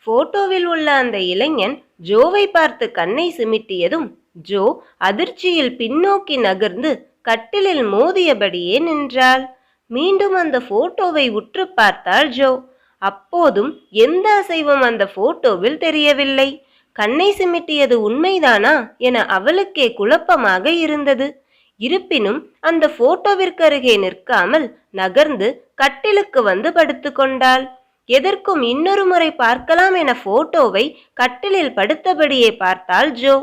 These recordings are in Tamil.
போட்டோவில் உள்ள அந்த இளைஞன் ஜோவை பார்த்து கண்ணை சிமிட்டியதும் ஜோ அதிர்ச்சியில் பின்னோக்கி நகர்ந்து கட்டிலில் மோதியபடியே நின்றாள். மீண்டும் அந்த போட்டோவை உற்று பார்த்தாள் ஜோ. அப்போதும் எந்த அசைவும் அந்த போட்டோவில் தெரியவில்லை. கண்ணை சிமிட்டியது உண்மைதானா என அவளுக்கே குழப்பமாக இருந்தது. இருப்பினும் அந்த போட்டோவிற்கருகே நிற்காமல் நகர்ந்து கட்டிலுக்கு வந்து படுத்து கொண்டாள். எதற்கும் இன்னொரு முறை பார்க்கலாம் என போட்டோவை கட்டிலில் படுத்தபடியே பார்த்தாள் ஜோ.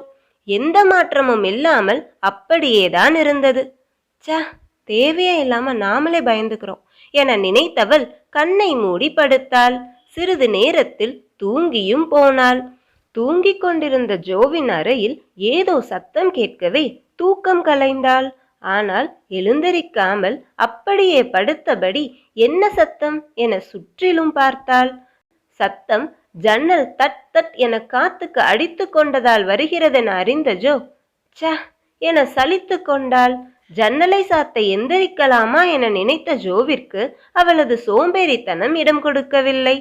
எந்த மாற்றமும் இல்லாமல் அப்படியேதான் இருந்தது. ச தேவையே இல்லாம நாமளே பயந்துக்கிறோம் என நினைத்தவள் கண்ணை மூடி படுத்தாள். சிறிது நேரத்தில் தூங்கியும் போனாள். தூங்கிக் கொண்டிருந்த ஜோவின் அறையில் ஏதோ சத்தம் கேட்கவே தூக்கம் கலைந்தாள். ஆனால் எழுந்திருக்காமல் அப்படியே படுத்தபடி என்ன சத்தம் என சுற்றிலும் பார்த்தாள். சத்தம் ஜன்னல் தட் தட் என காத்துக்கு அடித்து கொண்டதால் வருகிறதென அறிந்த ஜோ ச என சலித்து கொண்டாள். ஜன்னலை சாத்த எந்திரிக்கலாமா என நினைத்த ஜோவிற்கு அவளது சோம்பேறித்தனம் இடம் கொடுக்கவில்லை.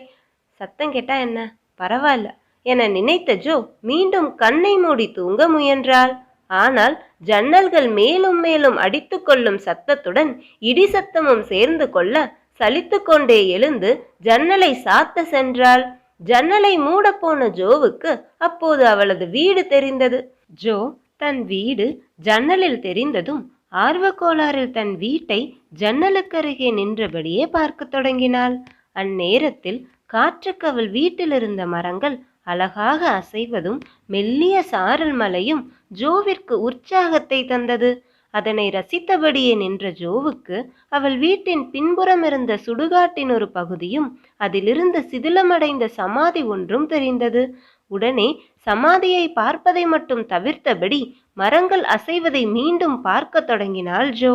சத்தம் கேட்டா என்ன, பரவாயில்ல என நினைத்த ஜோ மீண்டும் கண்ணை மூடி தூங்க முயன்றாள். ஆனால் ஜன்னல்கள் மேலும் மேலும் அடித்து கொள்ளும் சத்தத்துடன் இடி சத்தமும் சேர்ந்து கொள்ள சலித்து கொண்டே எழுந்து ஜன்னலை சாத்த சென்றாள். ஜன்னலை மூட போன ஜோவுக்கு அப்போது அவளது வீடு தெரிந்தது. ஜோ தன் வீடு ஜன்னலில் தெரிந்ததும் ஆர்வக்கோளாறில் தன் வீட்டை ஜன்னலுக்கருகே நின்றபடியே பார்க்க தொடங்கினாள். அந்நேரத்தில் காற்றுக்கு அவள் வீட்டில் இருந்த மரங்கள் அழகாக அசைவதும் மெல்லிய சாரல் மலையும் ஜோவிற்கு உற்சாகத்தை தந்தது. அதனை ரசித்தபடியே நின்ற ஜோவுக்கு அவள் வீட்டின் பின்புறம் இருந்த சுடுகாட்டின் ஒரு பகுதியும் அதிலிருந்து சிதிலமடைந்த சமாதி ஒன்றும் தெரிந்தது. உடனே சமாதியை பார்ப்பதை மட்டும் தவிர்த்தபடி மரங்கள் அசைவதை மீண்டும் பார்க்க தொடங்கினாள் ஜோ.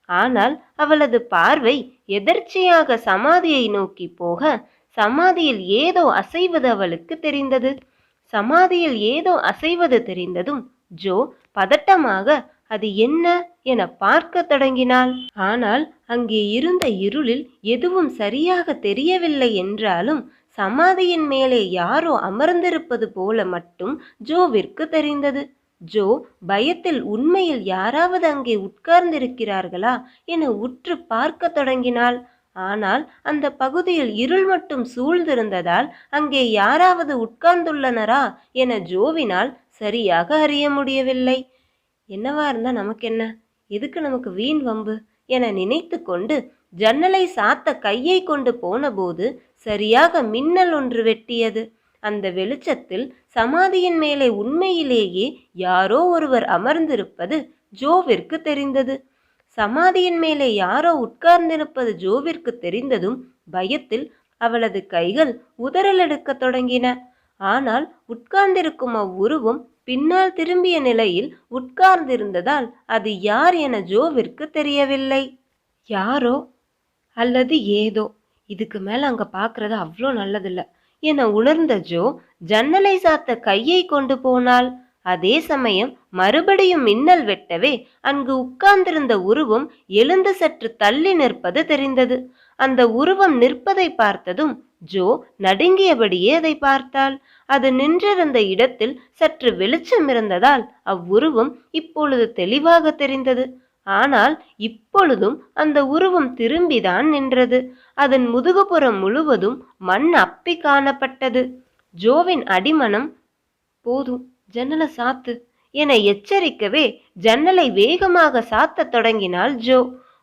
ஆனால் அவளது பார்வை எதர்ச்சியாக சமாதியை நோக்கி போக சமாதியில் ஏதோ அசைவது அவளுக்கு தெரிந்தது. சமாதியில் ஏதோ அசைவது தெரிந்ததும் ஜோ பதட்டமாக அது என்ன என பார்க்க தொடங்கினாள். ஆனால் அங்கே இருந்த இருளில் எதுவும் சரியாக தெரியவில்லை என்றாலும் சமாதியின் மேலே யாரோ அமர்ந்திருப்பது போல மட்டும் ஜோவிற்கு தெரிந்தது. ஜோ பயத்தில் உண்மையில் யாராவது அங்கே உட்கார்ந்திருக்கிறார்களா என உற்று பார்க்க தொடங்கினாள். ஆனால் அந்த பகுதியில் இருள் மட்டும் சூழ்ந்திருந்ததால் அங்கே யாராவது உட்கார்ந்துள்ளனரா என ஜோவினால் சரியாக அறிய முடியவில்லை. என்னவா இருந்தா நமக்கு என்ன, எதுக்கு நமக்கு வீண் வம்பு என நினைத்து கொண்டு ஜன்னலை சாத்த கையை கொண்டு போனபோது சரியாக மின்னல் ஒன்று வெட்டியது. அந்த வெளிச்சத்தில் சமாதியின் மேலே உண்மையிலேயே யாரோ ஒருவர் அமர்ந்திருப்பது ஜோவிற்கு தெரிந்தது. சமாதியின் மேலே யாரோ உட்கார்ந்திருப்பது ஜோவிற்கு தெரிந்ததும் பயத்தில் அவளது கைகள் உதறலெடுக்க தொடங்கின. ஆனால் உட்கார்ந்திருக்கும் அவ்வுருவம் பின்னால் திரும்பிய நிலையில் உட்கார்ந்திருந்ததால் அது யார் என ஜோவிற்கு தெரியவில்லை. யாரோ அல்லது ஏதோ, இதுக்கு மேல அங்க பாக்குறது அவ்வளோ நல்லதில்ல என உணர்ந்த ஜோ ஜன்னலை சாத்த கையை கொண்டு போனாள். அதே சமயம் மறுபடியும் மின்னல் வெட்டவே அங்கு உட்கார்ந்திருந்த உருவம் எழுந்து சற்று தள்ளி நிற்பது தெரிந்தது. அந்த உருவம் நிற்பதை பார்த்ததும் ஜோ நடுங்கியபடியே அதை பார்த்தாள். அது நின்றிருந்த இடத்தில் சற்று வெளிச்சம் இருந்ததால் அவ்வுருவம் இப்பொழுது தெளிவாக தெரிந்தது. ஆனால் இப்பொழுதும் அந்த உருவம் திரும்பிதான் நின்றது. அதன் முதுகுப்புறம் முழுவதும் மண் அப்பி காணப்பட்டது. ஜோவின் அடிமனம் போதும், ஜன்னலை சாத்து என எச்சரிக்கவே ஜன்னலை வேகமாக சாத்த தொடங்கினாள் ஜோ.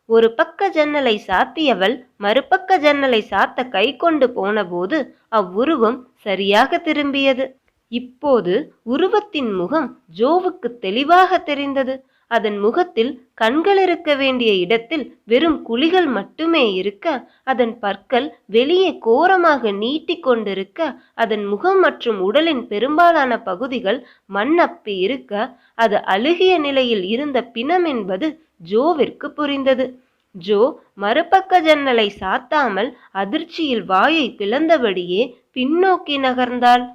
ஒரு பக்க ஜன்னலை சாத்தியவள் மறுபக்க ஜன்னலை சாத்த கை கொண்டு போனபோது அவ்வுருவம் சரியாக திரும்பியது. இப்போது உருவத்தின் முகம் ஜோவுக்கு தெளிவாக தெரிந்தது. அதன் முகத்தில் கண்கள் இருக்க வேண்டிய இடத்தில் வெறும் குழிகள் மட்டுமே இருக்க, அதன் பற்கள் வெளியே கோரமாக நீட்டி கொண்டிருக்க, அதன் முகம் மற்றும் உடலின் பெரும்பாலான பகுதிகள் மண்ணப்பி இருக்க, அது அழுகிய நிலையில் இருந்த பிணம் என்பது ஜோவிற்கு புரிந்தது. ஜோ மறுபக்க ஜன்னலை சாத்தாமல் அதிர்ச்சியில் வாயை பிளந்தபடியே பின்னோக்கி நகர்ந்தாள்.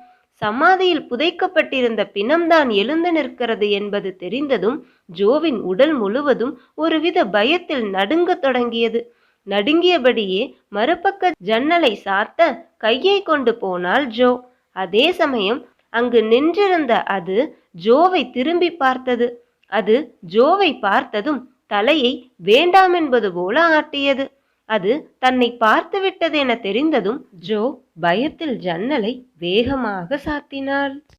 சமாதியில் புதைக்கப்பட்டிருந்த பிணம்தான் எழுந்து நிற்கிறது என்பது தெரிந்ததும் ஜோவின் உடல் முழுவதும் ஒருவித பயத்தில் நடுங்க தொடங்கியது. நடுங்கியபடியே மறுபக்க ஜன்னலை சாத்த கையை கொண்டு போனாள் ஜோ. அதே சமயம் அங்கு நின்றிருந்த அது ஜோவை திரும்பி பார்த்தது. அது ஜோவை பார்த்ததும் தலையை வேண்டாம் என்பது போல ஆட்டியது. அது தன்னை பார்த்து விட்டது என தெரிந்ததும் ஜோ பயத்தில் ஜன்னலை வேகமாக சாத்தினாள்.